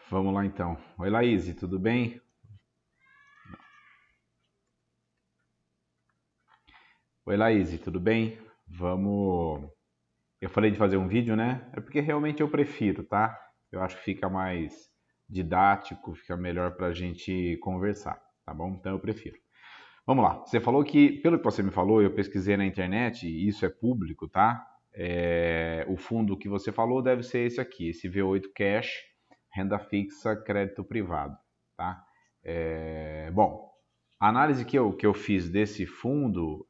Vamos lá então. Oi, Laís, tudo bem? Oi, Laís, tudo bem? Vamos. Eu falei de fazer um vídeo, né? É porque realmente eu prefiro, tá? Eu acho que fica mais didático, fica melhor pra gente conversar, tá bom? Então eu prefiro. Vamos lá. Você falou que, pelo que você me falou, eu pesquisei na internet, e isso é público, tá? O fundo que você falou deve ser esse aqui, esse V8 Cash, renda fixa, crédito privado, tá? Bom, a análise que eu fiz desse fundo,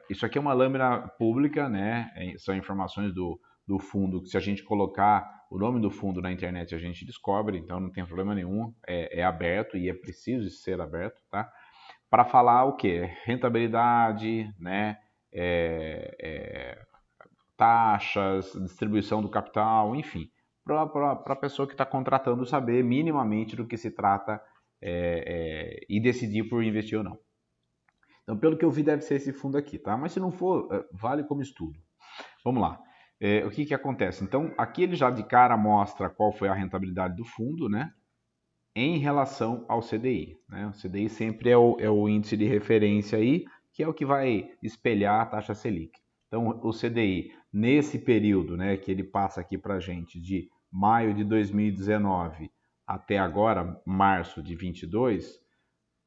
isso aqui é uma lâmina pública, né? São informações do fundo, que se a gente colocar o nome do fundo na internet a gente descobre, então não tem problema nenhum, é aberto e é preciso ser aberto, tá? Para falar o quê? Rentabilidade, né? É, é, taxas, distribuição do capital, enfim, para a pessoa que está contratando saber minimamente do que se trata e decidir por investir ou não. Então, pelo que eu vi, deve ser esse fundo aqui, tá? Mas se não for, vale como estudo. Vamos lá. O que acontece? Então, aqui ele já de cara mostra qual foi a rentabilidade do fundo, né? Em relação ao CDI. Né? O CDI sempre é o índice de referência aí, que é o que vai espelhar a taxa Selic. Então, o CDI, nesse período, né, que ele passa aqui para a gente, de maio de 2019 até agora, março de 22,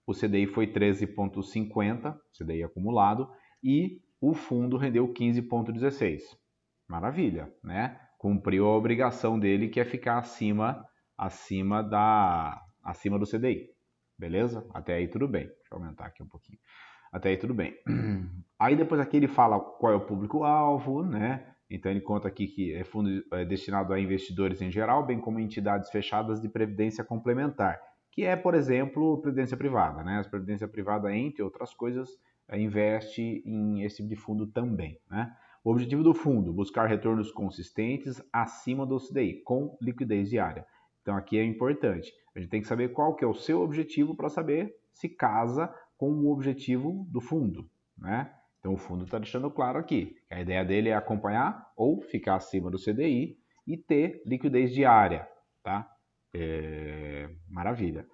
o CDI foi 13,50, CDI acumulado, e o fundo rendeu 15,16. Maravilha, né? Cumpriu a obrigação dele, que é ficar acima do CDI. Beleza? Até aí tudo bem. Deixa eu aumentar aqui um pouquinho. Até aí tudo bem. Aí depois aqui ele fala qual é o público-alvo, né? Então ele conta aqui que é fundo destinado a investidores em geral, bem como entidades fechadas de previdência complementar, que é, por exemplo, previdência privada, né? A previdência privada, entre outras coisas, investe em esse tipo de fundo também, né? O objetivo do fundo, buscar retornos consistentes acima do CDI, com liquidez diária. Então aqui é importante. A gente tem que saber qual que é o seu objetivo para saber se casa com o objetivo do fundo, né? Então o fundo está deixando claro aqui que a ideia dele é acompanhar ou ficar acima do CDI e ter liquidez diária, tá? Maravilha.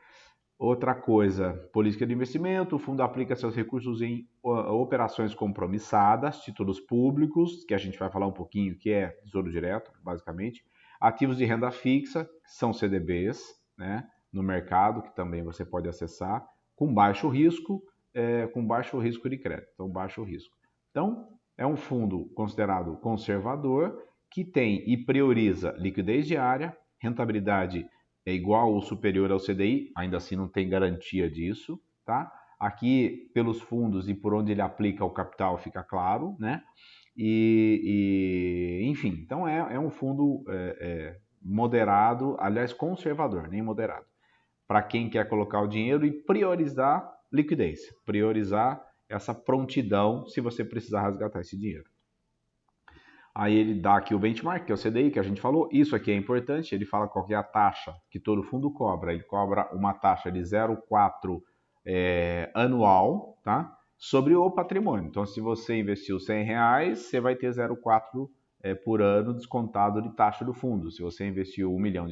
Outra coisa, política de investimento, o fundo aplica seus recursos em operações compromissadas, títulos públicos, que a gente vai falar um pouquinho, que é Tesouro Direto, basicamente, ativos de renda fixa, que são CDBs, né, no mercado, que também você pode acessar, com baixo risco de crédito, então baixo risco. Então, é um fundo considerado conservador, que tem e prioriza liquidez diária, rentabilidade é igual ou superior ao CDI, ainda assim não tem garantia disso, tá? Aqui, pelos fundos e por onde ele aplica o capital, fica claro, né? Enfim, então é um fundo moderado, aliás, conservador, nem moderado, para quem quer colocar o dinheiro e priorizar liquidez, priorizar essa prontidão se você precisar resgatar esse dinheiro. Aí ele dá aqui o benchmark, que é o CDI, que a gente falou. Isso aqui é importante, ele fala qual é a taxa que todo fundo cobra. Ele cobra uma taxa de 0,4 anual, tá? Sobre o patrimônio. Então, se você investiu R$ 100, você vai ter 0,4 por ano descontado de taxa do fundo. Se você investiu R$ 1 milhão,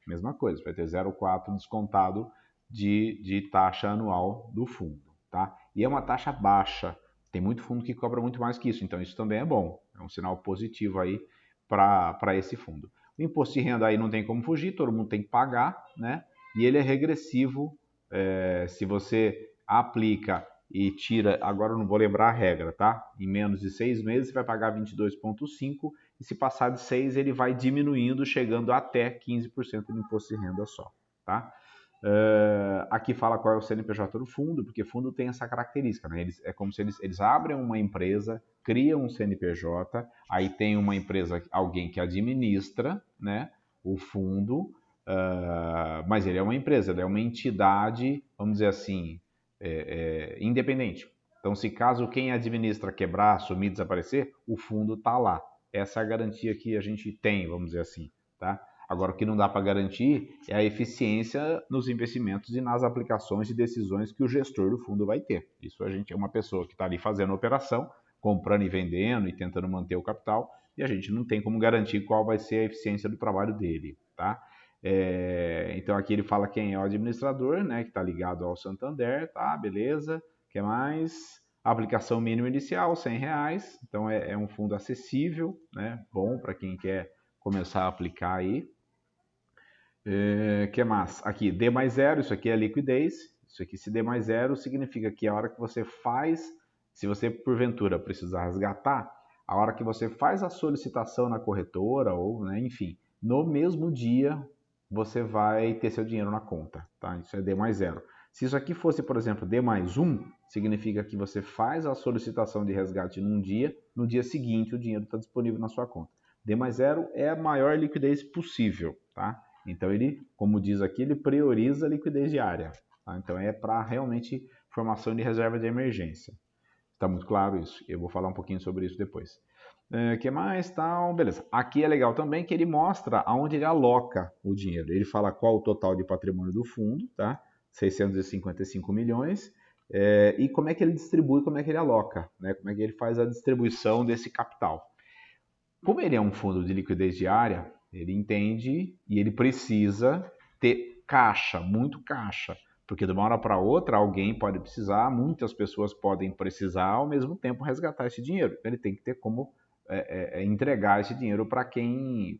mesma coisa, você vai ter 0,4 descontado de taxa anual do fundo, tá? E é uma taxa baixa. Tem muito fundo que cobra muito mais que isso, então isso também é bom. É um sinal positivo aí para esse fundo. O imposto de renda aí não tem como fugir, todo mundo tem que pagar, né? E ele é regressivo. Se você aplica e tira, agora eu não vou lembrar a regra, tá? Em menos de 6 meses você vai pagar 22,5 e se passar de 6 ele vai diminuindo, chegando até 15% de imposto de renda só, tá? Aqui fala qual é o CNPJ do fundo, porque fundo tem essa característica, né? É como se eles abrem uma empresa, criam um CNPJ, aí tem uma empresa, alguém que administra, né, o fundo, mas ele é uma empresa, ele é uma entidade, vamos dizer assim, independente. Então, se caso quem administra quebrar, sumir, desaparecer, o fundo está lá. Essa é a garantia que a gente tem, vamos dizer assim, tá? Agora, o que não dá para garantir é a eficiência nos investimentos e nas aplicações e decisões que o gestor do fundo vai ter. Isso a gente é uma pessoa que está ali fazendo a operação, comprando e vendendo e tentando manter o capital, e a gente não tem como garantir qual vai ser a eficiência do trabalho dele, tá? Então aqui ele fala quem é o administrador, né, que está ligado ao Santander, tá, beleza. O que mais? Aplicação mínima inicial, R$ 100. Então é um fundo acessível, né, bom para quem quer começar a aplicar aí. Que mais? Aqui, D mais zero, isso aqui é liquidez. Isso aqui, se D mais zero, significa que a hora que você faz, se você porventura precisar resgatar, a hora que você faz a solicitação na corretora, ou, né, enfim, no mesmo dia você vai ter seu dinheiro na conta, tá? Isso é D mais zero. Se isso aqui fosse, por exemplo, D mais 1, significa que você faz a solicitação de resgate num dia, no dia seguinte o dinheiro está disponível na sua conta. D mais zero é a maior liquidez possível, tá? Então ele, como diz aqui, ele prioriza a liquidez diária, tá? Então é para realmente formação de reserva de emergência. Está muito claro isso. Eu vou falar um pouquinho sobre isso depois. Que mais? Tal, beleza. Aqui é legal também que ele mostra aonde ele aloca o dinheiro. Ele fala qual o total de patrimônio do fundo, tá? 655 milhões. E como é que ele distribui, como é que ele aloca, né? Como é que ele faz a distribuição desse capital. Como ele é um fundo de liquidez diária, ele entende e ele precisa ter caixa, muito caixa. Porque de uma hora para outra alguém pode precisar, muitas pessoas podem precisar ao mesmo tempo resgatar esse dinheiro. Ele tem que ter como entregar esse dinheiro para quem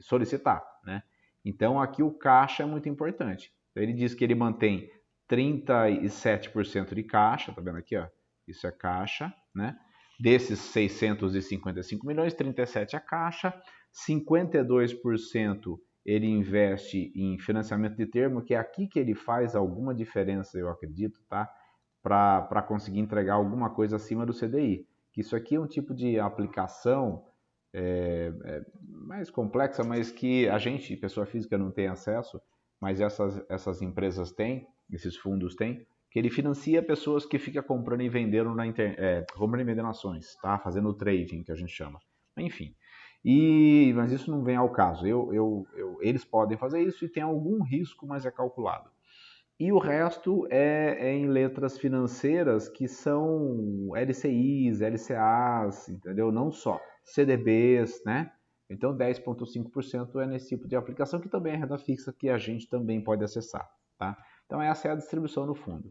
solicitar, né? Então aqui o caixa é muito importante. Então, ele diz que ele mantém 37% de caixa, tá vendo aqui, ó? Isso é caixa, né? Desses 655 milhões, 37 a caixa, 52% ele investe em financiamento de termo, que é aqui que ele faz alguma diferença, eu acredito, tá? Para conseguir entregar alguma coisa acima do CDI. Isso aqui é um tipo de aplicação mais complexa, mas que a gente, pessoa física, não tem acesso, mas essas empresas têm, esses fundos têm, que ele financia pessoas que ficam comprando e vendendo comprando e vendendo ações, tá? Fazendo o trading, que a gente chama. Enfim. Mas isso não vem ao caso. Eles podem fazer isso e tem algum risco, mas é calculado. E o resto é em letras financeiras que são LCIs, LCAs, entendeu? Não só CDBs, né? Então 10,5% é nesse tipo de aplicação, que também é renda fixa, que a gente também pode acessar, tá? Então essa é a distribuição no fundo.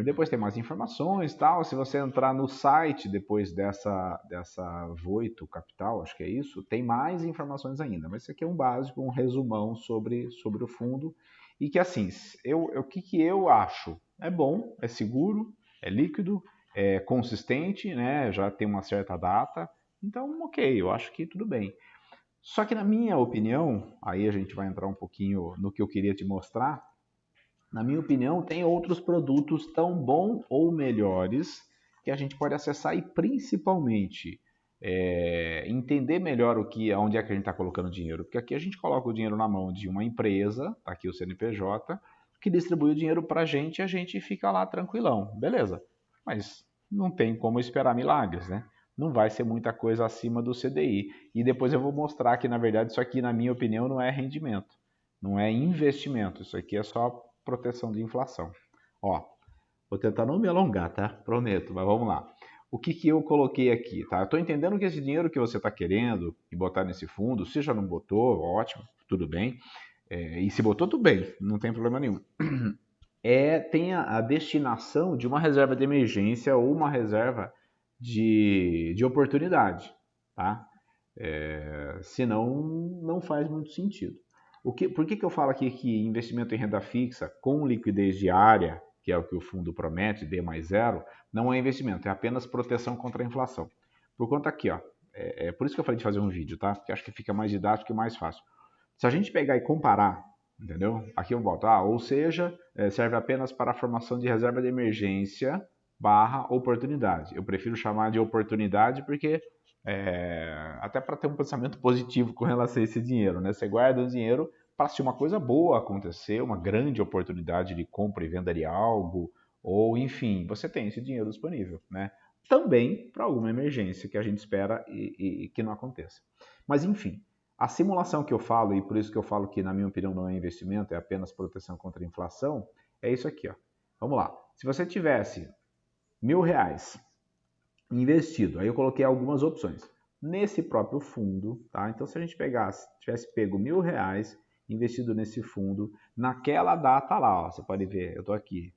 Depois tem mais informações, tal. Se você entrar no site depois dessa Voito Capital, acho que é isso, tem mais informações ainda. Mas isso aqui é um básico, um resumão sobre o fundo. E que assim, o que eu acho? É bom, é seguro, é líquido, é consistente, né? Já tem uma certa data. Então, ok, eu acho que tudo bem. Só que na minha opinião, aí a gente vai entrar um pouquinho no que eu queria te mostrar. Na minha opinião, tem outros produtos tão bons ou melhores que a gente pode acessar e principalmente entender melhor onde é que a gente está colocando dinheiro. Porque aqui a gente coloca o dinheiro na mão de uma empresa, tá aqui o CNPJ, que distribui o dinheiro para a gente e a gente fica lá tranquilão. Beleza, mas não tem como esperar milagres, né? Não vai ser muita coisa acima do CDI. E depois eu vou mostrar que, na verdade, isso aqui, na minha opinião, não é rendimento. Não é investimento. Isso aqui é só proteção de inflação. Ó, vou tentar não me alongar, tá? Prometo, mas vamos lá. O que eu coloquei aqui, tá? Eu tô entendendo que esse dinheiro que você está querendo e botar nesse fundo, se já não botou, ótimo, tudo bem. E se botou, tudo bem, não tem problema nenhum. Tem a destinação de uma reserva de emergência ou uma reserva de oportunidade, tá? Senão não faz muito sentido. Por que eu falo aqui que investimento em renda fixa com liquidez diária, que é o que o fundo promete, D mais zero, não é investimento, é apenas proteção contra a inflação. Por conta aqui, ó, por isso que eu falei de fazer um vídeo, tá? Porque acho que fica mais didático e mais fácil. Se a gente pegar e comparar, entendeu? Aqui eu boto, ou seja, serve apenas para a formação de reserva de emergência / oportunidade. Eu prefiro chamar de oportunidade porque até para ter um pensamento positivo com relação a esse dinheiro, né? Você guarda o dinheiro para se uma coisa boa acontecer, uma grande oportunidade de compra e venda de algo, ou enfim, você tem esse dinheiro disponível, né? Também para alguma emergência que a gente espera e que não aconteça. Mas enfim, a simulação que eu falo, e por isso que eu falo que na minha opinião não é investimento, é apenas proteção contra a inflação, é isso aqui, ó. Vamos lá. Se você tivesse R$ 1.000 investido, aí eu coloquei algumas opções. nesse próprio fundo, tá? Então, se a gente tivesse pego R$1.000, investido nesse fundo, naquela data lá, ó, você pode ver, eu estou aqui,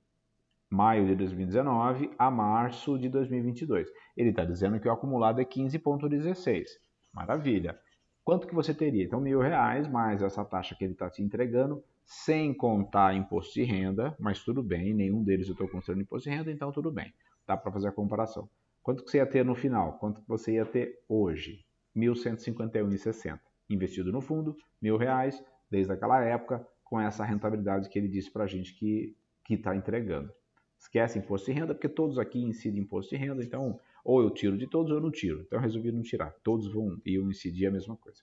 maio de 2019 a março de 2022. Ele está dizendo que o acumulado é 15,16. Maravilha. Quanto que você teria? Então, R$1.000 mais essa taxa que ele está te entregando, sem contar imposto de renda, mas tudo bem, nenhum deles eu estou considerando imposto de renda, então tudo bem. Dá para fazer a comparação. Quanto que você ia ter no final? Quanto que você ia ter hoje? R$1.151,60. Investido no fundo, R$1.000, desde aquela época, com essa rentabilidade que ele disse para a gente que está entregando. Esquece imposto de renda, porque todos aqui incidem imposto de renda, então ou eu tiro de todos ou eu não tiro. Então eu resolvi não tirar. Todos iam incidir a mesma coisa.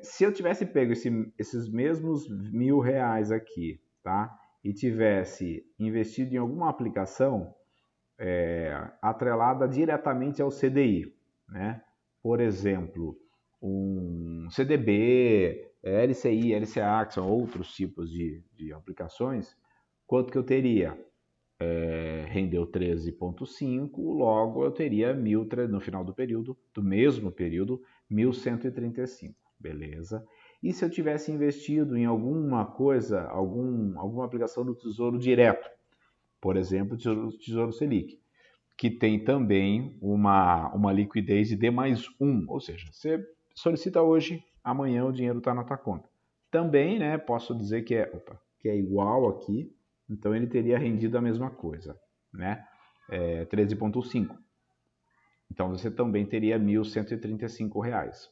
Se eu tivesse pego esses mesmos R$1.000 aqui, tá? E tivesse investido em alguma aplicação atrelada diretamente ao CDI, né? Por exemplo, um CDB, LCI, LCA, que são outros tipos de aplicações, quanto que eu teria? Rendeu 13,5, logo eu teria no final do período, do mesmo período, 1.135, beleza? E se eu tivesse investido em alguma coisa, alguma aplicação do Tesouro Direto, por exemplo, Tesouro Selic, que tem também uma liquidez de D+1, ou seja, você solicita hoje, amanhã o dinheiro está na tua conta. Também, né, posso dizer que é igual aqui, então ele teria rendido a mesma coisa, né? 13,5. Então você também teria R$1.135.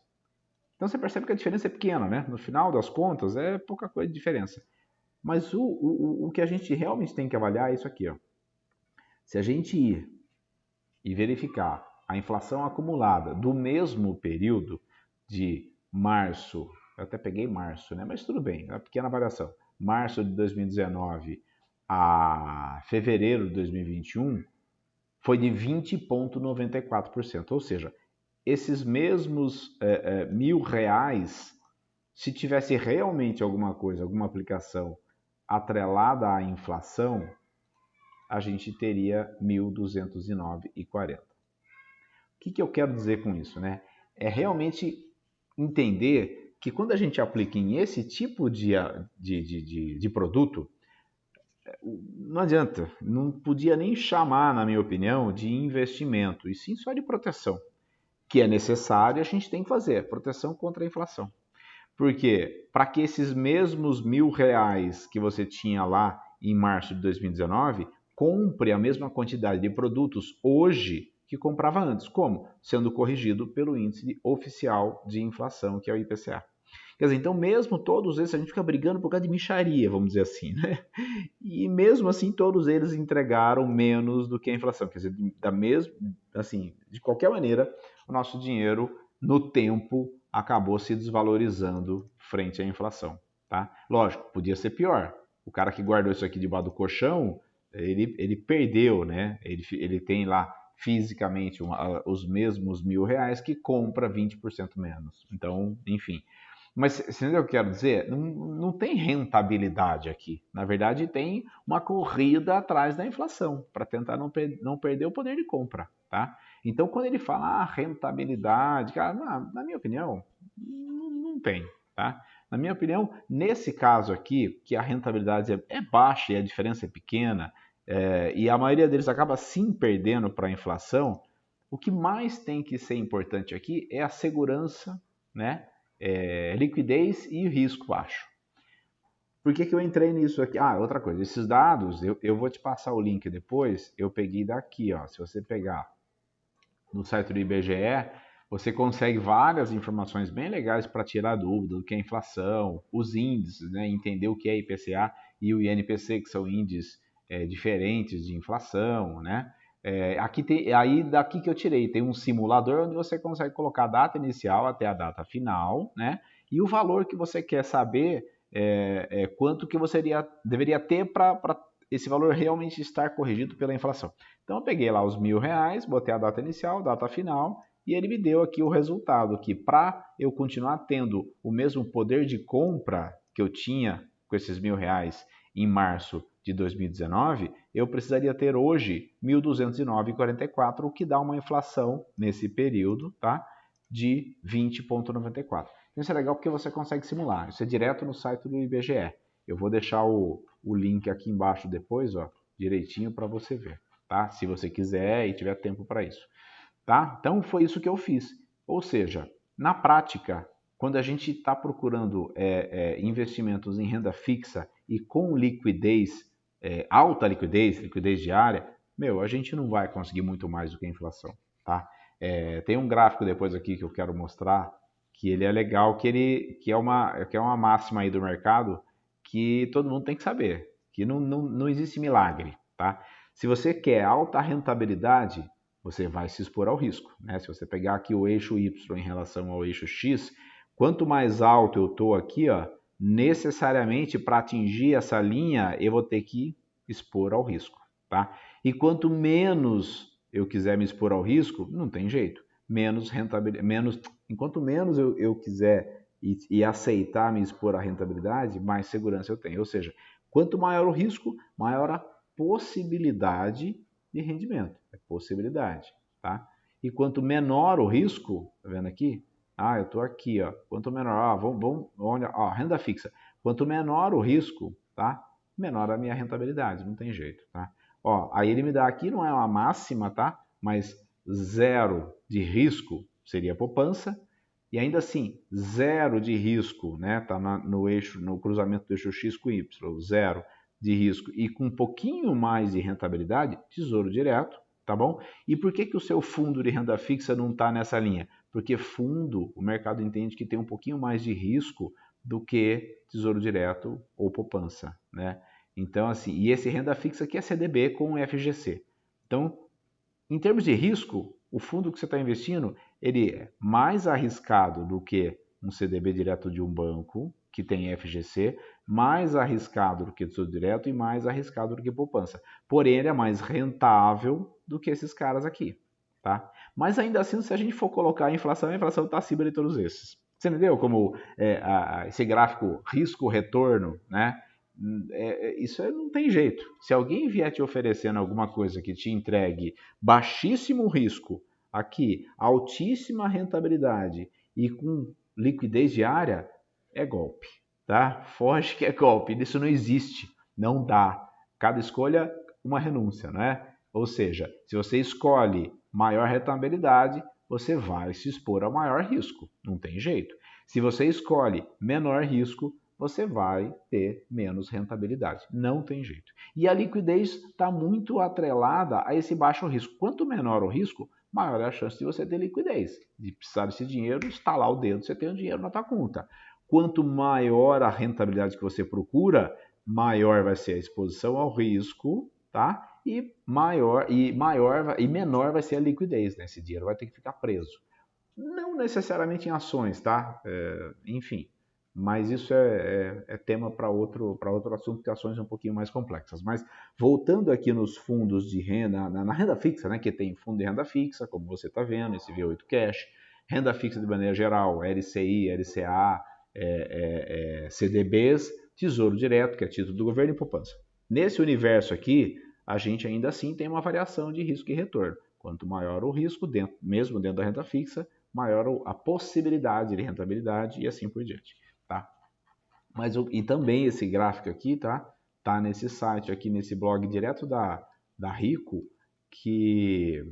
Então você percebe que a diferença é pequena, né? No final das contas é pouca coisa de diferença. Mas o que a gente realmente tem que avaliar é isso aqui, ó. Se a gente ir e verificar a inflação acumulada do mesmo período de março, eu até peguei março, né? Mas tudo bem, é uma pequena variação. Março de 2019 a fevereiro de 2021 foi de 20,94%. Ou seja, esses mesmos R$1.000, se tivesse realmente alguma coisa, alguma aplicação atrelada à inflação, a gente teria 1.209,40. O que eu quero dizer com isso, né? É realmente entender que quando a gente aplica em esse tipo de produto, não adianta, não podia nem chamar, na minha opinião, de investimento, e sim só de proteção, que é necessário, a gente tem que fazer, proteção contra a inflação. Porque para que esses mesmos R$1.000 que você tinha lá em março de 2019, compre a mesma quantidade de produtos hoje que comprava antes. Como? Sendo corrigido pelo índice oficial de inflação, que é o IPCA. Quer dizer, então mesmo todos esses, a gente fica brigando por causa de mixaria, vamos dizer assim, né? E mesmo assim, todos eles entregaram menos do que a inflação. Quer dizer, de qualquer maneira, o nosso dinheiro, no tempo, acabou se desvalorizando frente à inflação, tá? Lógico, podia ser pior. O cara que guardou isso aqui debaixo do colchão, ele perdeu, né? Ele tem lá fisicamente os mesmos R$1.000 que compra 20% menos. Então, enfim. Mas você entendeu o que eu quero dizer? Não tem rentabilidade aqui. Na verdade, tem uma corrida atrás da inflação, para tentar não perder o poder de compra, tá? Então, quando ele fala rentabilidade, cara, na minha opinião, não tem, tá? Na minha opinião, nesse caso aqui, que a rentabilidade é baixa e a diferença é pequena, e a maioria deles acaba sim perdendo para a inflação, o que mais tem que ser importante aqui é a segurança, né? Liquidez e risco baixo. Por que eu entrei nisso aqui? Outra coisa, esses dados, eu vou te passar o link depois, eu peguei daqui, ó. Se você pegar no site do IBGE, você consegue várias informações bem legais para tirar dúvida do que é inflação, os índices, né? Entender o que é IPCA e o INPC, que são índices diferentes de inflação, né? Daqui que eu tirei, tem um simulador onde você consegue colocar a data inicial até a data final, né? E o valor que você quer saber, quanto que você deveria ter para esse valor realmente estar corrigido pela inflação. Então eu peguei lá os R$1.000, botei a data inicial, data final, e ele me deu aqui o resultado, que para eu continuar tendo o mesmo poder de compra que eu tinha com esses R$1.000 em março de 2019, eu precisaria ter hoje 1.209,44, o que dá uma inflação nesse período, tá? De 20,94. Então isso é legal porque você consegue simular. Isso é direto no site do IBGE. Eu vou deixar o link aqui embaixo depois, ó, direitinho para você ver, tá? Se você quiser e tiver tempo para isso, tá? Então foi isso que eu fiz. Ou seja, na prática, quando a gente está procurando investimentos em renda fixa e com liquidez, alta liquidez, liquidez diária, a gente não vai conseguir muito mais do que a inflação, tá? Tem um gráfico depois aqui que eu quero mostrar, que ele é legal, que é uma máxima aí do mercado que todo mundo tem que saber, que não existe milagre, tá? Se você quer alta rentabilidade, você vai se expor ao risco, né? Se você pegar aqui o eixo Y em relação ao eixo X, quanto mais alto eu estou aqui, ó, necessariamente para atingir essa linha eu vou ter que expor ao risco, tá? E quanto menos eu quiser me expor ao risco, não tem jeito, menos rentabilidade, enquanto menos eu quiser e aceitar me expor à rentabilidade, mais segurança eu tenho. Ou seja, quanto maior o risco, maior a possibilidade de rendimento. É possibilidade, tá? E quanto menor o risco, tá vendo aqui? Eu estou aqui, ó. Quanto menor, olha, ó, renda fixa. Quanto menor o risco, tá? Menor a minha rentabilidade, não tem jeito, tá? Ó, aí ele me dá aqui, não é uma máxima, tá? Mas 0 de risco seria poupança, e ainda assim, 0 de risco, né? Tá no eixo, no cruzamento do eixo X com Y, 0 de risco e com um pouquinho mais de rentabilidade, tesouro direto, tá bom? E por que o seu fundo de renda fixa não está nessa linha? Porque fundo, o mercado entende que tem um pouquinho mais de risco do que tesouro direto ou poupança, né? Então, assim, e esse renda fixa aqui é CDB com FGC. Então, em termos de risco, o fundo que você está investindo, ele é mais arriscado do que um CDB direto de um banco, que tem FGC, mais arriscado do que tesouro direto e mais arriscado do que poupança. Porém, ele é mais rentável do que esses caras aqui, tá? Mas ainda assim, se a gente for colocar a inflação está acima de todos esses. Você entendeu como esse gráfico risco-retorno, né? Isso não tem jeito. Se alguém vier te oferecendo alguma coisa que te entregue baixíssimo risco, aqui, altíssima rentabilidade e com liquidez diária, é golpe, tá? Foge que é golpe. Isso não existe, não dá. Cada escolha, uma renúncia, né? Ou seja, se você escolhe maior rentabilidade, você vai se expor ao maior risco, não tem jeito. Se você escolhe menor risco, você vai ter menos rentabilidade. Não tem jeito. E a liquidez está muito atrelada a esse baixo risco. Quanto menor o risco, maior é a chance de você ter liquidez. De precisar desse dinheiro, estalar o dedo, você tem o dinheiro na tua conta. Quanto maior a rentabilidade que você procura, maior vai ser a exposição ao risco, tá? E menor vai ser a liquidez, né? Esse dinheiro vai ter que ficar preso. Não necessariamente em ações, tá? Enfim, mas isso é tema para outro assunto, porque ações são um pouquinho mais complexas. Mas voltando aqui nos fundos de renda, na renda fixa, né? Que tem fundo de renda fixa, como você está vendo, esse V8 Cash, renda fixa de maneira geral, LCI, LCA, CDBs, Tesouro Direto, que é título do governo, e poupança. Nesse universo aqui, a gente ainda assim tem uma variação de risco e retorno. Quanto maior o risco, mesmo dentro da renda fixa, maior a possibilidade de rentabilidade e assim por diante, tá? E também esse gráfico aqui, tá nesse site aqui, nesse blog direto da Rico, que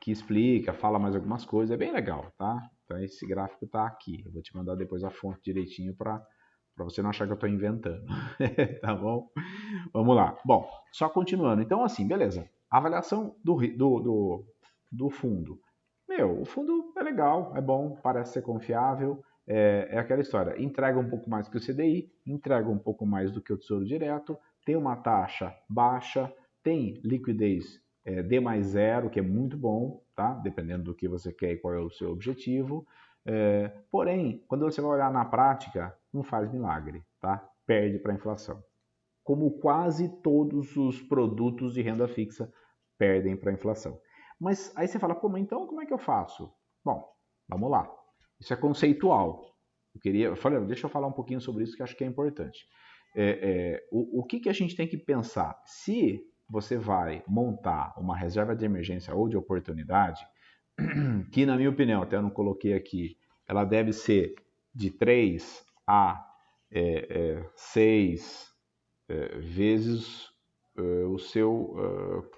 explica, fala mais algumas coisas, é bem legal, tá? Então esse gráfico tá aqui, eu vou te mandar depois a fonte direitinho para você não achar que eu estou inventando, tá bom? Vamos lá. Bom, só continuando. Então, assim, beleza. Avaliação do fundo. O fundo é legal, é bom, parece ser confiável, é aquela história. Entrega um pouco mais que o CDI, entrega um pouco mais do que o Tesouro Direto, tem uma taxa baixa, tem liquidez D mais 0, que é muito bom, tá? Dependendo do que você quer e qual é o seu objetivo. Porém, quando você vai olhar na prática, não faz milagre, tá? Perde para a inflação. Como quase todos os produtos de renda fixa perdem para a inflação. Mas aí você fala, pô, mas então como é que eu faço? Bom, vamos lá. Isso é conceitual. Deixa eu falar um pouquinho sobre isso que eu acho que é importante. O que a gente tem que pensar? Se você vai montar uma reserva de emergência ou de oportunidade, que na minha opinião, até eu não coloquei aqui, ela deve ser de 3 a 6 vezes o seu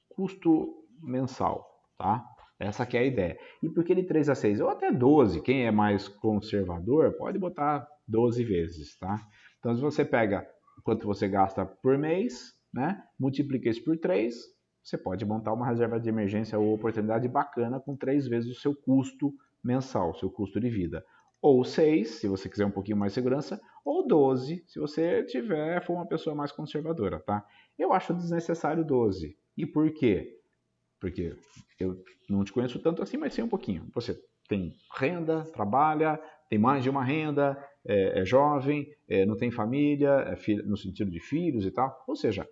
custo mensal, tá? Essa que é a ideia. E por que de 3 a 6? Ou até 12, quem é mais conservador pode botar 12 vezes, tá? Então se você pega quanto você gasta por mês, né? Multiplica isso por 3, você pode montar uma reserva de emergência ou oportunidade bacana com 3 vezes o seu custo mensal, seu custo de vida. Ou 6, se você quiser um pouquinho mais de segurança, ou 12, se você for uma pessoa mais conservadora, tá? Eu acho desnecessário 12. E por quê? Porque eu não te conheço tanto assim, mas sei um pouquinho. Você tem renda, trabalha, tem mais de uma renda, é jovem, não tem família, no sentido de filhos e tal. Ou seja,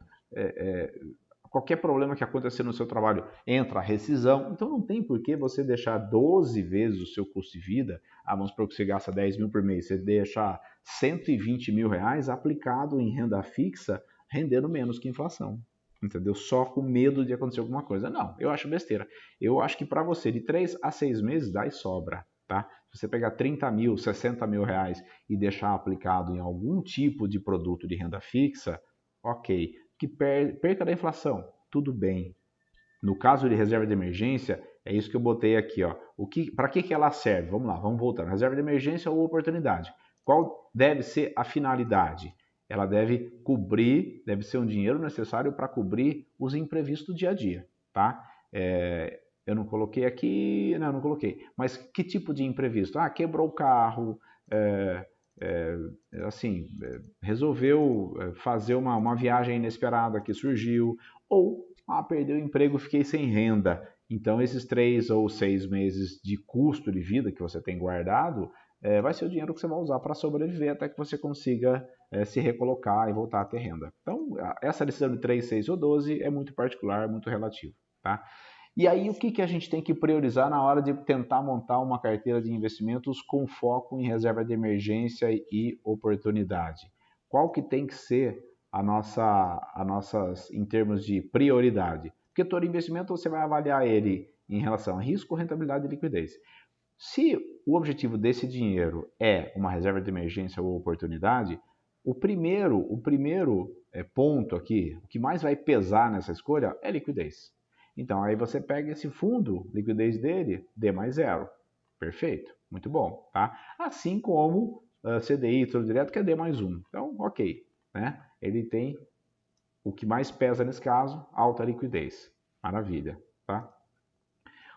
qualquer problema que acontecer no seu trabalho entra a rescisão. Então não tem por que você deixar 12 vezes o seu custo de vida. Vamos supor que você gasta 10 mil por mês, você deixar 120 mil reais aplicado em renda fixa, rendendo menos que inflação. Entendeu? Só com medo de acontecer alguma coisa. Não, eu acho besteira. Eu acho que para você, de 3 a 6 meses, dá e sobra. Tá? Se você pegar 30 mil, 60 mil reais e deixar aplicado em algum tipo de produto de renda fixa, ok. Que perca da inflação, tudo bem. No caso de reserva de emergência, é isso que eu botei aqui. Ó. Para que ela serve? Vamos lá, vamos voltar. Reserva de emergência ou oportunidade. Qual deve ser a finalidade? Ela deve ser um dinheiro necessário para cobrir os imprevistos do dia a dia, tá? Eu não coloquei aqui, não coloquei. Mas que tipo de imprevisto? Quebrou o carro, resolveu fazer uma viagem inesperada que surgiu, ou perdeu o emprego, fiquei sem renda. Então, esses 3 ou 6 meses de custo de vida que você tem guardado, vai ser o dinheiro que você vai usar para sobreviver até que você consiga se recolocar e voltar a ter renda. Então, essa decisão de 3, 6 ou 12 é muito particular, muito relativo, tá? E aí, o que a gente tem que priorizar na hora de tentar montar uma carteira de investimentos com foco em reserva de emergência e oportunidade? Qual que tem que ser a nossas em termos de prioridade? Porque todo investimento você vai avaliar ele em relação a risco, rentabilidade e liquidez. Se o objetivo desse dinheiro é uma reserva de emergência ou oportunidade, o primeiro ponto aqui, o que mais vai pesar nessa escolha é liquidez. Então, aí você pega esse fundo, liquidez dele, D mais zero. Perfeito, muito bom, tá? Assim como CDI, Tesouro Direto, que é D mais 1. Então, ok, né? Ele tem o que mais pesa nesse caso, alta liquidez. Maravilha, tá?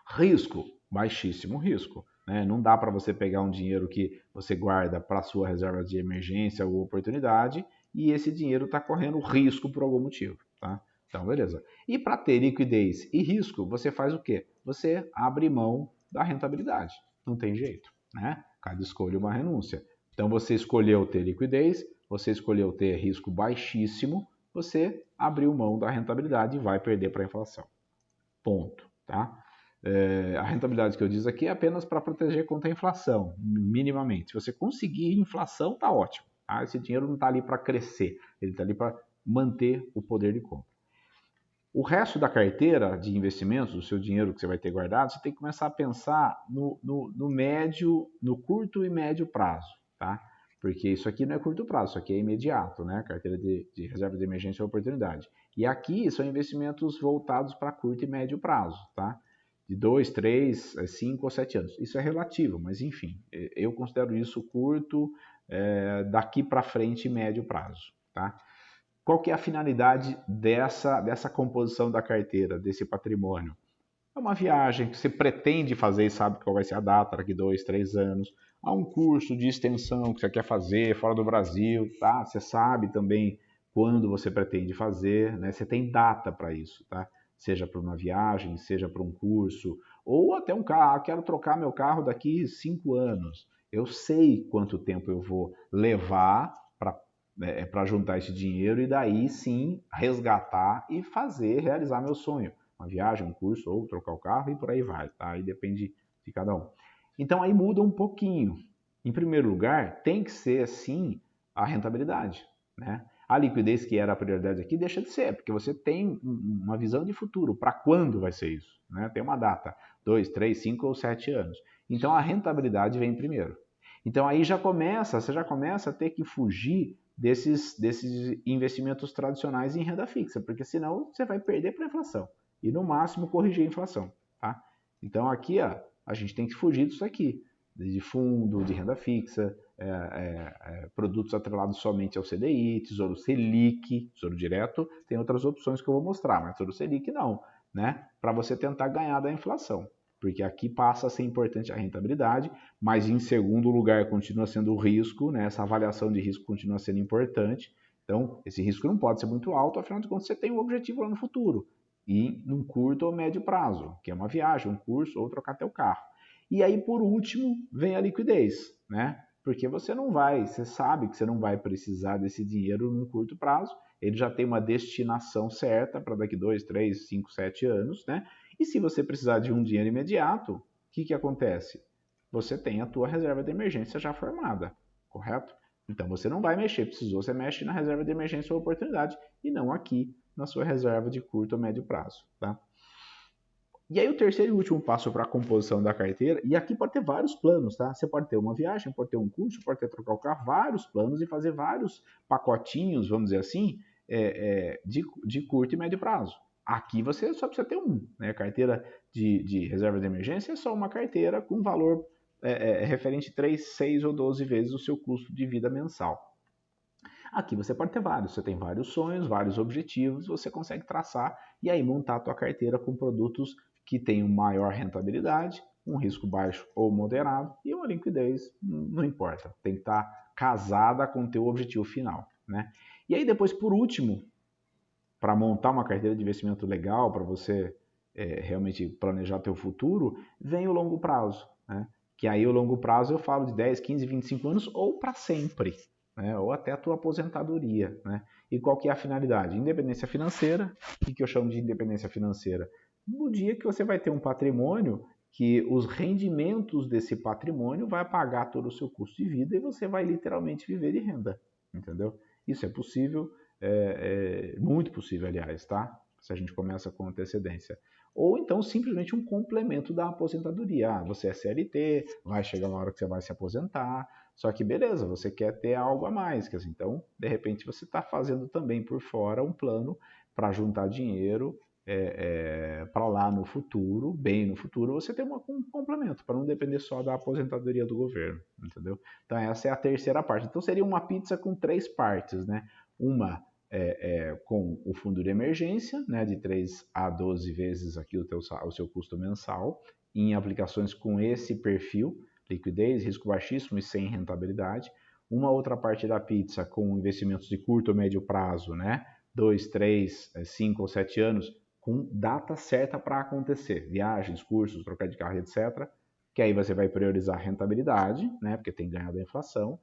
Risco, baixíssimo risco. Né? Não dá para você pegar um dinheiro que você guarda para sua reserva de emergência ou oportunidade e esse dinheiro está correndo risco por algum motivo. Tá? Então, beleza. E para ter liquidez e risco, você faz o quê? Você abre mão da rentabilidade. Não tem jeito. Né? Cada escolha é uma renúncia. Então, você escolheu ter liquidez, você escolheu ter risco baixíssimo, você abriu mão da rentabilidade e vai perder para a inflação. Ponto. Tá? A rentabilidade que eu disse aqui é apenas para proteger contra a inflação, minimamente. Se você conseguir inflação, tá ótimo. Tá? Esse dinheiro não está ali para crescer, ele está ali para manter o poder de compra. O resto da carteira de investimentos, do seu dinheiro que você vai ter guardado, você tem que começar a pensar no curto e médio prazo, tá? Porque isso aqui não é curto prazo, isso aqui é imediato, né? Carteira de reserva de emergência e oportunidade. E aqui são investimentos voltados para curto e médio prazo, tá? De 2, 3, 5 ou 7 anos. Isso é relativo, mas enfim, eu considero isso curto, daqui para frente, médio prazo, tá? Qual que é a finalidade dessa composição da carteira, desse patrimônio? É uma viagem que você pretende fazer e sabe qual vai ser a data, daqui 2, 3 anos. Há um curso de extensão que você quer fazer fora do Brasil, tá? Você sabe também quando você pretende fazer, né? Você tem data para isso, tá? Seja para uma viagem, seja para um curso, ou até um carro. Quero trocar meu carro daqui 5 anos. Eu sei quanto tempo eu vou levar para juntar esse dinheiro e daí sim resgatar e realizar meu sonho. Uma viagem, um curso, ou trocar o carro e por aí vai, tá? Aí depende de cada um. Então aí muda um pouquinho. Em primeiro lugar, tem que ser sim a rentabilidade. né? A liquidez, que era a prioridade aqui, deixa de ser, porque você tem uma visão de futuro. Para quando vai ser isso? Né? Tem uma data, 2, 3, 5 ou 7 anos. Então, a rentabilidade vem primeiro. Então, aí você já começa a ter que fugir desses investimentos tradicionais em renda fixa, porque senão você vai perder para a inflação. E, no máximo, corrigir a inflação. Tá? Então, aqui, ó, a gente tem que fugir disso aqui. De fundo, de renda fixa, produtos atrelados somente ao CDI, Tesouro Selic, Tesouro Direto, tem outras opções que eu vou mostrar, mas Tesouro Selic não, né? Para você tentar ganhar da inflação, porque aqui passa a ser importante a rentabilidade, mas em segundo lugar continua sendo o risco, né? Essa avaliação de risco continua sendo importante, então esse risco não pode ser muito alto, afinal de contas você tem um objetivo lá no futuro, e num curto ou médio prazo, que é uma viagem, um curso ou trocar teu carro. E aí, por último, vem a liquidez, né? Porque você sabe que você não vai precisar desse dinheiro num curto prazo, ele já tem uma destinação certa para daqui 2, 3, 5, 7 anos, né? E se você precisar de um dinheiro imediato, o que acontece? Você tem a tua reserva de emergência já formada, correto? Então você não vai mexer, precisou, você mexe na reserva de emergência ou oportunidade e não aqui na sua reserva de curto ou médio prazo, tá? E aí o terceiro e último passo para a composição da carteira, e aqui pode ter vários planos, tá? Você pode ter uma viagem, pode ter um curso, pode ter trocar o carro, vários planos e fazer vários pacotinhos, vamos dizer assim, de curto e médio prazo. Aqui você só precisa ter um, né? Carteira de reserva de emergência é só uma carteira com valor referente a 3, 6 ou 12 vezes o seu custo de vida mensal. Aqui você pode ter vários, você tem vários sonhos, vários objetivos, você consegue traçar e aí montar a tua carteira com produtos que tenham maior rentabilidade, um risco baixo ou moderado e uma liquidez, não importa, tem que estar casada com o teu objetivo final, né? E aí depois, por último, para montar uma carteira de investimento legal, para você realmente planejar teu futuro, vem o longo prazo, né? Que aí o longo prazo eu falo de 10, 15, 25 anos ou para sempre, né? Ou até a tua aposentadoria, né? E qual que é a finalidade? Independência financeira. O que eu chamo de independência financeira? No dia que você vai ter um patrimônio, que os rendimentos desse patrimônio vai pagar todo o seu custo de vida e você vai literalmente viver de renda, entendeu? Isso é possível, muito possível, aliás, tá? Se a gente começa com antecedência. Ou então simplesmente um complemento da aposentadoria. Ah, você é CLT, vai chegar uma hora que você vai se aposentar, só que beleza, você quer ter algo a mais. Quer dizer, então, de repente, você está fazendo também por fora um plano para juntar dinheiro para lá no futuro, bem no futuro, você ter um complemento, para não depender só da aposentadoria do governo, entendeu? Então essa é a terceira parte. Então seria uma pizza com 3 partes, né? Uma com o fundo de emergência, né, de 3 a 12 vezes aqui o seu custo mensal, em aplicações com esse perfil, liquidez, risco baixíssimo e sem rentabilidade. Uma outra parte da pizza com investimentos de curto ou médio prazo, né, 2, 3, 5 ou 7 anos, com data certa para acontecer, viagens, cursos, trocar de carro, etc. Que aí você vai priorizar rentabilidade, né, porque tem ganho da inflação,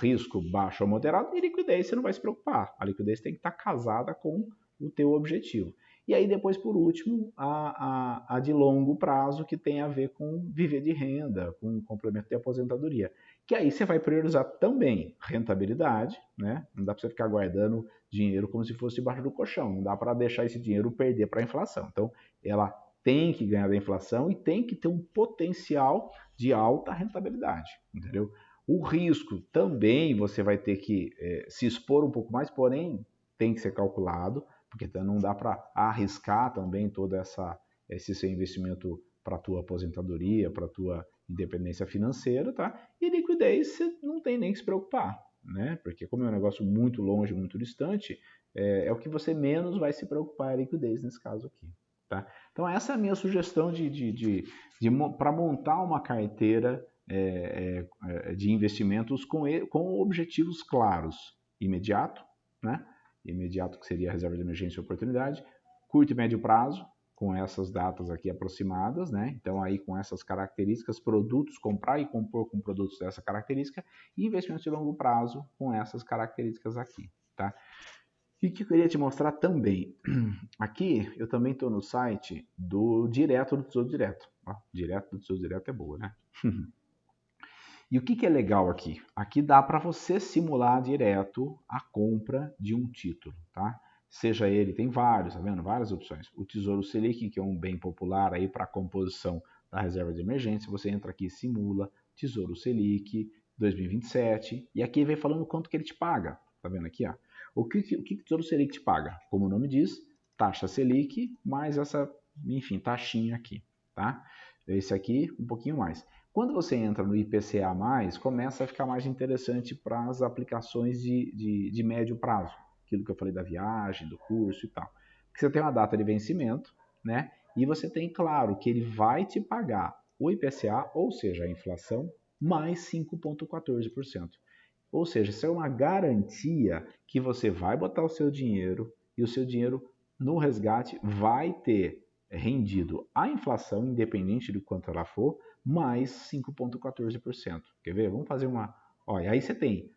risco baixo ou moderado, e liquidez você não vai se preocupar. A liquidez tem que estar casada com o teu objetivo. E aí depois, por último, a de longo prazo, que tem a ver com viver de renda, com complemento de aposentadoria. Que aí você vai priorizar também rentabilidade, né? Não dá para você ficar guardando dinheiro como se fosse debaixo do colchão. Não dá para deixar esse dinheiro perder para a inflação. Então, ela tem que ganhar da inflação e tem que ter um potencial de alta rentabilidade, entendeu? O risco também você vai ter que se expor um pouco mais, porém tem que ser calculado, porque não dá para arriscar também todo esse seu investimento para a tua aposentadoria, para a tua independência financeira, tá? E liquidez você não tem nem que se preocupar, né? Porque como é um negócio muito longe, muito distante, é o que você menos vai se preocupar, a liquidez nesse caso aqui, tá? Então essa é a minha sugestão para montar uma carteira de investimentos com objetivos claros, imediato, né? Imediato que seria a reserva de emergência e oportunidade, curto e médio prazo, com essas datas aqui aproximadas, né? Então aí com essas características, produtos, comprar e compor com produtos dessa característica, e investimentos de longo prazo com essas características aqui, tá? E o que eu queria te mostrar também, aqui eu também estou no site do Direto do Tesouro Direto. Ó, Direto do Tesouro Direto é boa, né? E o que é legal aqui? Aqui dá para você simular direto a compra de um título, tá? Seja ele, tem vários, tá vendo? Várias opções. O Tesouro Selic, que é um bem popular aí para a composição da reserva de emergência, você entra aqui e simula Tesouro Selic 2027 e aqui vem falando quanto que ele te paga, tá vendo aqui, ó? O que o Tesouro Selic te paga? Como o nome diz, taxa Selic mais essa, enfim, taxinha aqui, tá? Esse aqui, um pouquinho mais. Quando você entra no IPCA+, começa a ficar mais interessante para as aplicações de médio prazo. Aquilo que eu falei da viagem, do curso e tal. Porque você tem uma data de vencimento, né? E você tem, claro, que ele vai te pagar o IPCA, ou seja, a inflação, mais 5,14%. Ou seja, isso é uma garantia que você vai botar o seu dinheiro e o seu dinheiro no resgate vai ter rendido a inflação, independente de quanto ela for, mais 5,14%. Quer ver? Vamos fazer uma... Olha, aí você tem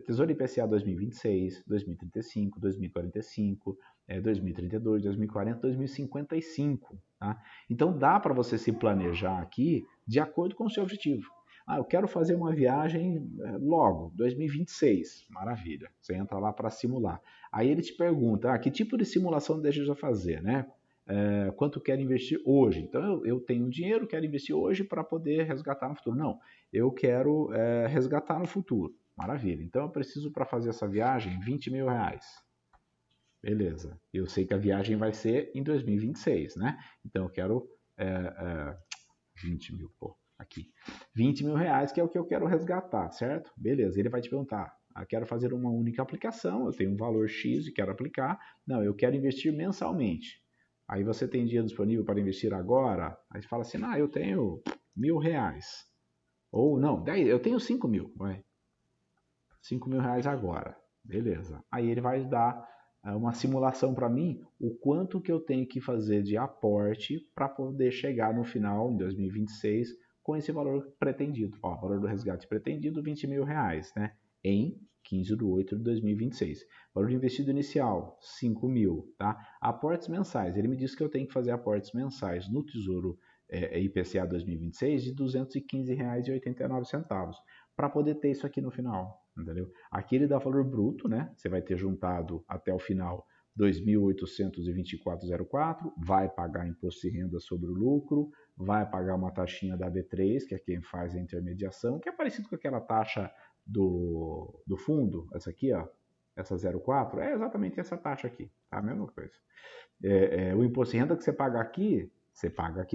Tesouro IPCA 2026, 2035, 2045, 2032, 2040, 2055. Tá? Então dá para você se planejar aqui de acordo com o seu objetivo. Ah, eu quero fazer uma viagem logo, 2026. Maravilha. Você entra lá para simular. Aí ele te pergunta, que tipo de simulação deseja fazer, né? Quanto quer investir hoje? Então eu tenho dinheiro, quero investir hoje para poder resgatar no futuro. Não, eu quero resgatar no futuro. Maravilha. Então eu preciso para fazer essa viagem 20 mil reais. Beleza. Eu sei que a viagem vai ser em 2026, né? Então eu quero 20 mil, pô, aqui. 20 mil reais, que é o que eu quero resgatar, certo? Beleza. Ele vai te perguntar, quero fazer uma única aplicação, eu tenho um valor X e quero aplicar. Não, eu quero investir mensalmente. Aí você tem dinheiro disponível para investir agora? Aí você fala assim, eu tenho 1.000 reais. Ou não, 10, eu tenho 5 mil, vai. 5 mil reais agora. Beleza. Aí ele vai dar uma simulação para mim, o quanto que eu tenho que fazer de aporte para poder chegar no final, em 2026, com esse valor pretendido. Ó, valor do resgate pretendido, 20 mil reais, né? Em 15 de 8 de 2026. Valor de investido inicial, 5 mil, tá? Aportes mensais. Ele me disse que eu tenho que fazer aportes mensais no Tesouro IPCA 2026 de R$ 215,89 para poder ter isso aqui no final, entendeu? Aqui ele dá valor bruto, né? Você vai ter juntado até o final 2.824,04, vai pagar imposto de renda sobre o lucro, vai pagar uma taxinha da B3, que é quem faz a intermediação, que é parecido com aquela taxa do fundo, essa aqui, ó, essa 0,4, é exatamente essa taxa aqui, tá? A mesma coisa. O imposto de renda que você paga aqui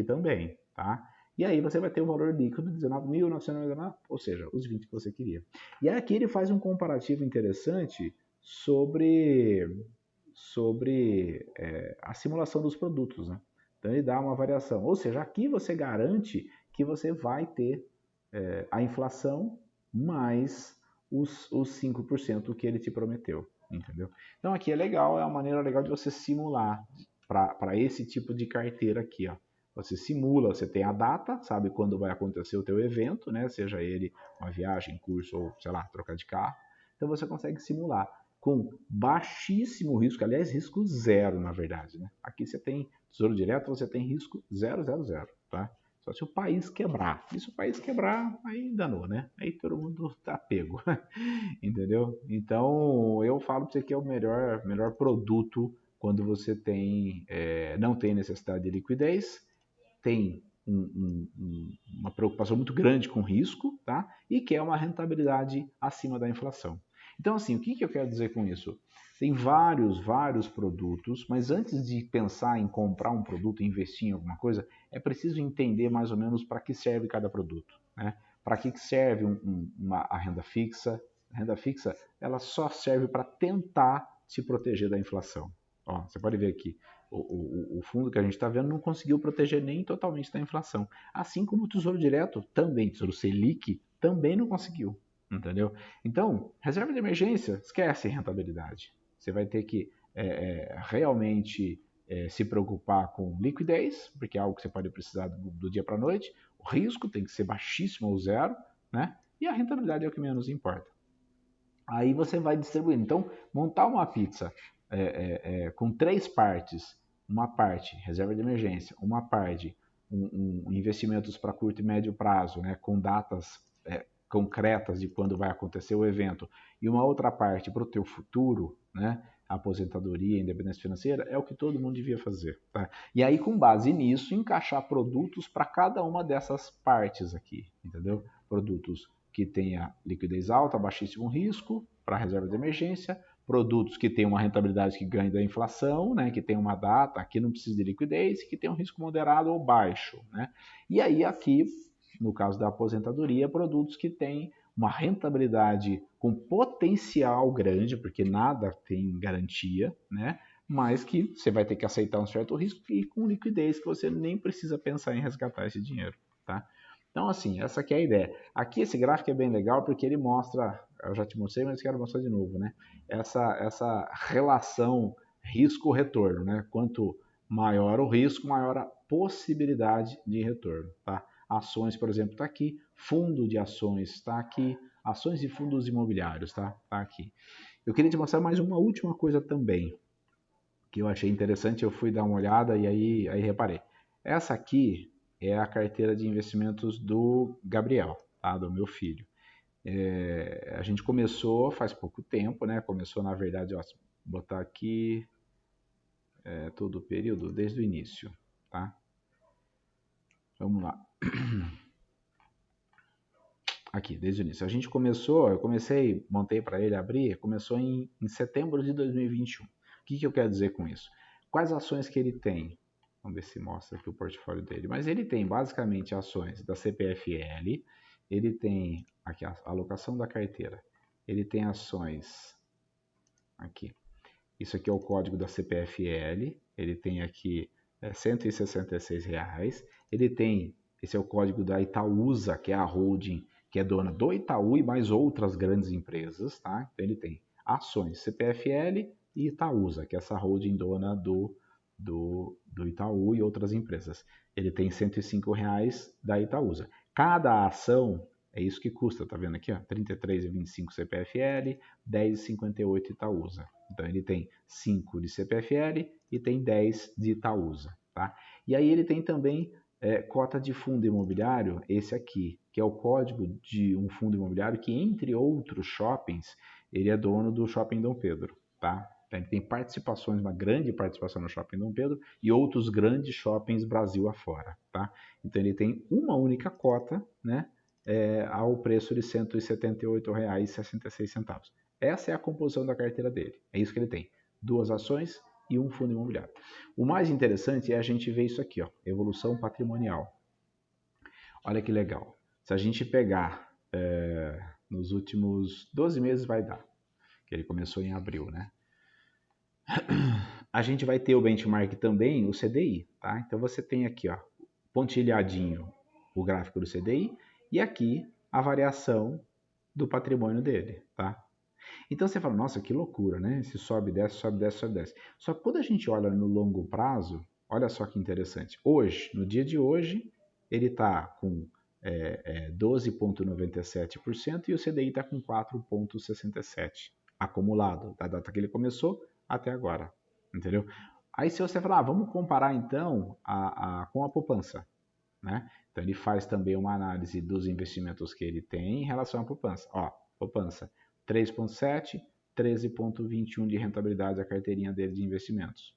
também, tá? E aí você vai ter o valor líquido de 19.999, ou seja, os 20 que você queria. E aqui ele faz um comparativo interessante sobre a simulação dos produtos, né? Então ele dá uma variação. Ou seja, aqui você garante que você vai ter a inflação mais os 5% que ele te prometeu, entendeu? Então aqui é legal, é uma maneira legal de você simular para esse tipo de carteira aqui, ó. Você simula, você tem a data, sabe quando vai acontecer o teu evento, né? Seja ele uma viagem, curso ou, sei lá, trocar de carro. Então você consegue simular com baixíssimo risco, aliás, risco zero, na verdade, né? Aqui você tem Tesouro Direto, você tem risco 000, tá? Só se o país quebrar. E se o país quebrar, aí danou, né? Aí todo mundo tá pego, entendeu? Então, eu falo para você que é o melhor produto quando você não tem necessidade de liquidez, tem uma preocupação muito grande com risco, tá? E quer uma rentabilidade acima da inflação. Então, assim, o que eu quero dizer com isso? Tem vários produtos, mas antes de pensar em comprar um produto, investir em alguma coisa, é preciso entender mais ou menos para que serve cada produto, né? Para que serve a renda fixa? A renda fixa, ela só serve para tentar se proteger da inflação. Ó, você pode ver aqui, o fundo que a gente está vendo não conseguiu proteger nem totalmente da inflação. Assim como o Tesouro Direto também, Tesouro Selic, também não conseguiu, entendeu? Então, reserva de emergência, esquece rentabilidade. Você vai ter que realmente se preocupar com liquidez, porque é algo que você pode precisar do dia para a noite. O risco tem que ser baixíssimo ou zero, né? E a rentabilidade é o que menos importa. Aí você vai distribuindo. Então, montar uma pizza com 3 partes, uma parte reserva de emergência, uma parte investimentos para curto e médio prazo, né, com datas concretas de quando vai acontecer o evento e uma outra parte para o teu futuro, né? Aposentadoria, independência financeira, é o que todo mundo devia fazer. Tá? E aí, com base nisso, encaixar produtos para cada uma dessas partes aqui, entendeu? Produtos que tenha liquidez alta, baixíssimo risco, para reserva de emergência, produtos que tenham uma rentabilidade que ganhe da inflação, né, que tem uma data, que não precisa de liquidez, que tem um risco moderado ou baixo. Né? E aí aqui, no caso da aposentadoria, produtos que têm uma rentabilidade com potencial grande, porque nada tem garantia, né? Mas que você vai ter que aceitar um certo risco e com liquidez que você nem precisa pensar em resgatar esse dinheiro, tá? Então, assim, essa aqui é a ideia. Aqui esse gráfico é bem legal porque ele mostra, eu já te mostrei, mas quero mostrar de novo, né? Essa relação risco-retorno, né? Quanto maior o risco, maior a possibilidade de retorno, tá? Ações, por exemplo, está aqui. Fundo de ações está aqui. Ações de fundos imobiliários está aqui. Eu queria te mostrar mais uma última coisa também, que eu achei interessante. Eu fui dar uma olhada e aí reparei. Essa aqui é a carteira de investimentos do Gabriel, tá? Do meu filho. A gente começou faz pouco tempo, né? Começou, na verdade, ó, botar aqui todo o período, desde o início, tá? Vamos lá. Aqui, desde o início. A gente começou, eu comecei, montei para ele abrir, começou em setembro de 2021. O que eu quero dizer com isso? Quais ações que ele tem? Vamos ver se mostra aqui o portfólio dele. Mas ele tem basicamente ações da CPFL, ele tem aqui a alocação da carteira, ele tem ações aqui. Isso aqui é o código da CPFL, ele tem aqui R$166, ele tem, esse é o código da Itaúsa, que é a holding, que é dona do Itaú e mais outras grandes empresas, tá? Então ele tem ações CPFL e Itaúsa, que é essa holding dona do Itaú e outras empresas. Ele tem R$105 da Itaúsa. Cada ação é isso que custa, tá vendo aqui? Ó, 33,25 CPFL, 10,58 Itaúsa. Então ele tem 5 de CPFL e tem 10 de Itaúsa. Tá? E aí ele tem também cota de fundo imobiliário, esse aqui, que é o código de um fundo imobiliário que, entre outros shoppings, ele é dono do Shopping Dom Pedro. Tá? Então, ele tem participações, uma grande participação no Shopping Dom Pedro e outros grandes shoppings Brasil afora. Tá? Então ele tem uma única cota, né? Ao preço de R$ 178,66. Essa é a composição da carteira dele. É isso que ele tem. 2 ações e um fundo imobiliário. O mais interessante é a gente ver isso aqui, ó, evolução patrimonial. Olha que legal. Se a gente pegar nos últimos 12 meses vai dar, que ele começou em abril, né? A gente vai ter o benchmark também, o CDI, tá? Então você tem aqui, ó, pontilhadinho o gráfico do CDI e aqui a variação do patrimônio dele, tá? Então você fala, nossa, que loucura, né? Se sobe, desce, sobe, desce, sobe, desce. Só que quando a gente olha no longo prazo, olha só que interessante. Hoje, no dia de hoje, ele está com 12,97% e o CDI está com 4,67% acumulado, da data que ele começou até agora, entendeu? Aí se você falar, vamos comparar então com a poupança, né? Então ele faz também uma análise dos investimentos que ele tem em relação à poupança. Ó, poupança 3,7, 13,21 de rentabilidade a carteirinha dele de investimentos.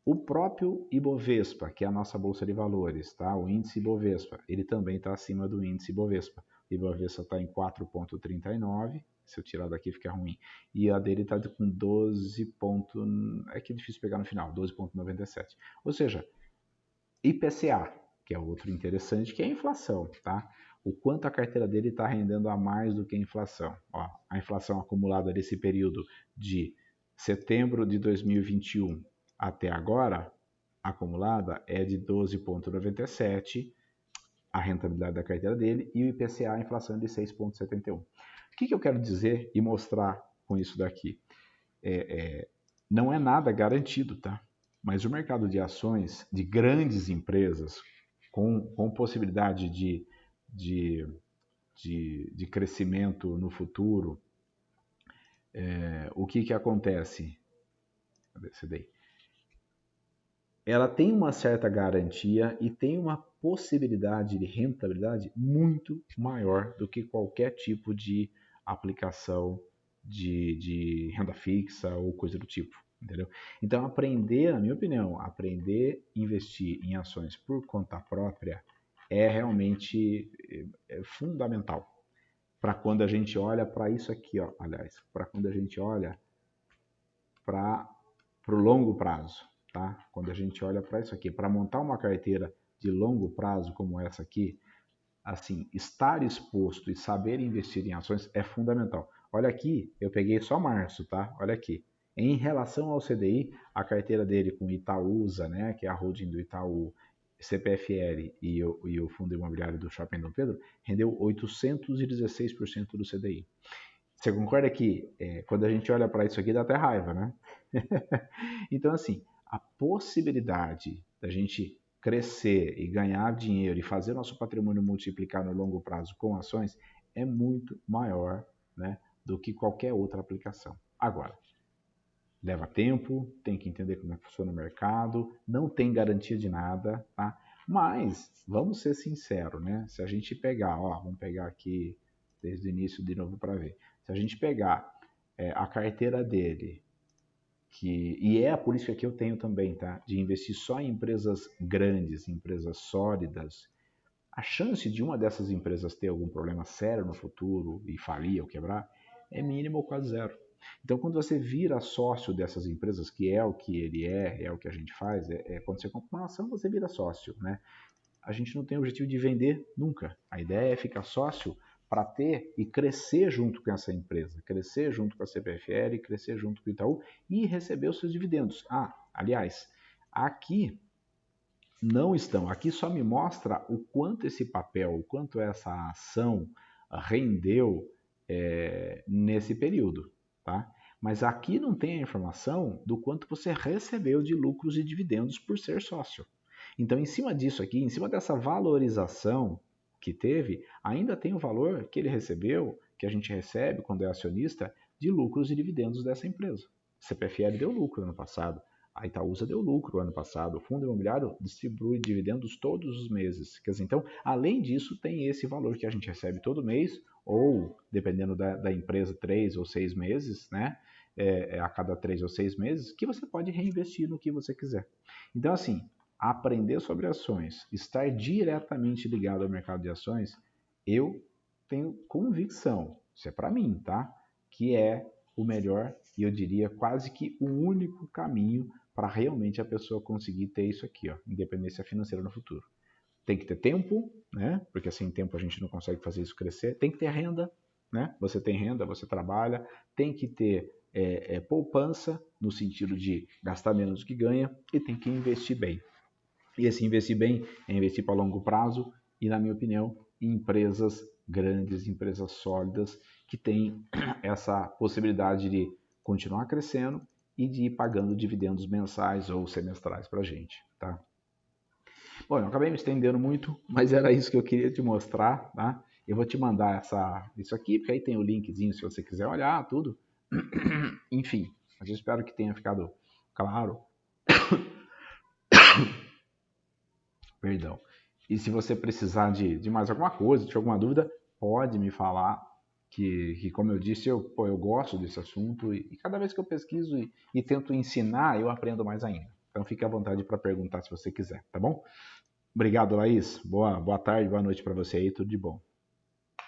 O próprio Ibovespa, que é a nossa bolsa de valores, tá? O índice Ibovespa, ele também está acima do índice Ibovespa. O Ibovespa está em 4,39, se eu tirar daqui fica ruim. E a dele está com 12. É que é difícil pegar no final, 12,97. Ou seja, IPCA, que é outro interessante, que é a inflação, tá? O quanto a carteira dele está rendendo a mais do que a inflação. Ó, a inflação acumulada desse período de setembro de 2021 até agora, acumulada, é de 12,97, a rentabilidade da carteira dele, e o IPCA, a inflação, de 6,71. O que eu quero dizer e mostrar com isso daqui? Não é nada garantido, tá? Mas o mercado de ações de grandes empresas com possibilidade de crescimento no futuro, o que acontece? Cadê esse daí? Ela tem uma certa garantia e tem uma possibilidade de rentabilidade muito maior do que qualquer tipo de aplicação de renda fixa ou coisa do tipo, entendeu? Então, aprender, na minha opinião, aprender a investir em ações por conta própria é realmente fundamental para quando a gente olha para isso aqui, ó, aliás, para quando a gente olha para o longo prazo, tá? Quando a gente olha para isso aqui, para montar uma carteira de longo prazo como essa aqui, assim, estar exposto e saber investir em ações é fundamental. Olha aqui, eu peguei só março, tá? Olha aqui. Em relação ao CDI, a carteira dele com Itaúsa, né, que é a holding do Itaú, CPFL e o fundo imobiliário do Shopping Dom Pedro, rendeu 816% do CDI. Você concorda que quando a gente olha para isso aqui dá até raiva, né? Então, assim, a possibilidade da gente crescer e ganhar dinheiro e fazer nosso patrimônio multiplicar no longo prazo com ações é muito maior, né, do que qualquer outra aplicação. Agora, leva tempo, tem que entender como é que funciona o mercado, não tem garantia de nada, tá? Mas, vamos ser sinceros, né? Se a gente pegar, ó, vamos pegar aqui desde o início de novo para ver. Se a gente pegar a carteira dele, e é a política que eu tenho também, tá? De investir só em empresas grandes, empresas sólidas, a chance de uma dessas empresas ter algum problema sério no futuro e falir ou quebrar é mínimo ou quase zero. Então, quando você vira sócio dessas empresas, que é o que ele é o que a gente faz, quando você compra uma ação, você vira sócio, né? A gente não tem o objetivo de vender nunca. A ideia é ficar sócio para ter e crescer junto com essa empresa, crescer junto com a CPFL, crescer junto com o Itaú e receber os seus dividendos. Ah, aliás, aqui não estão. Aqui só me mostra o quanto esse papel, o quanto essa ação rendeu nesse período, tá? Mas aqui não tem a informação do quanto você recebeu de lucros e dividendos por ser sócio. Então, em cima disso aqui, em cima dessa valorização que teve, ainda tem o valor que ele recebeu, que a gente recebe quando é acionista, de lucros e dividendos dessa empresa. A CPFL deu lucro ano passado, a Itaúsa deu lucro ano passado, o fundo imobiliário distribui dividendos todos os meses. Quer dizer, então, além disso, tem esse valor que a gente recebe todo mês, ou, dependendo da empresa, 3 ou 6 meses, né? A cada 3 ou 6 meses, que você pode reinvestir no que você quiser. Então, assim, aprender sobre ações, estar diretamente ligado ao mercado de ações, eu tenho convicção, isso é para mim, tá? Que é o melhor e eu diria quase que o único caminho para realmente a pessoa conseguir ter isso aqui, ó, independência financeira no futuro. Tem que ter tempo, né? Porque sem tempo a gente não consegue fazer isso crescer. Tem que ter renda, né? Você tem renda, você trabalha. Tem que ter poupança, no sentido de gastar menos do que ganha, e tem que investir bem. E esse investir bem é investir para longo prazo e, na minha opinião, em empresas grandes, empresas sólidas, que têm essa possibilidade de continuar crescendo e de ir pagando dividendos mensais ou semestrais para a gente, tá? Bom, eu acabei me estendendo muito, mas era isso que eu queria te mostrar, tá? Eu vou te mandar isso aqui, porque aí tem o linkzinho se você quiser olhar tudo. Enfim, mas eu espero que tenha ficado claro. Perdão. E se você precisar de mais alguma coisa, de alguma dúvida, pode me falar, que como eu disse, eu gosto desse assunto e cada vez que eu pesquiso e tento ensinar, eu aprendo mais ainda. Então fique à vontade para perguntar se você quiser, tá bom? Obrigado, Laís. Boa tarde, boa noite para você aí, tudo de bom.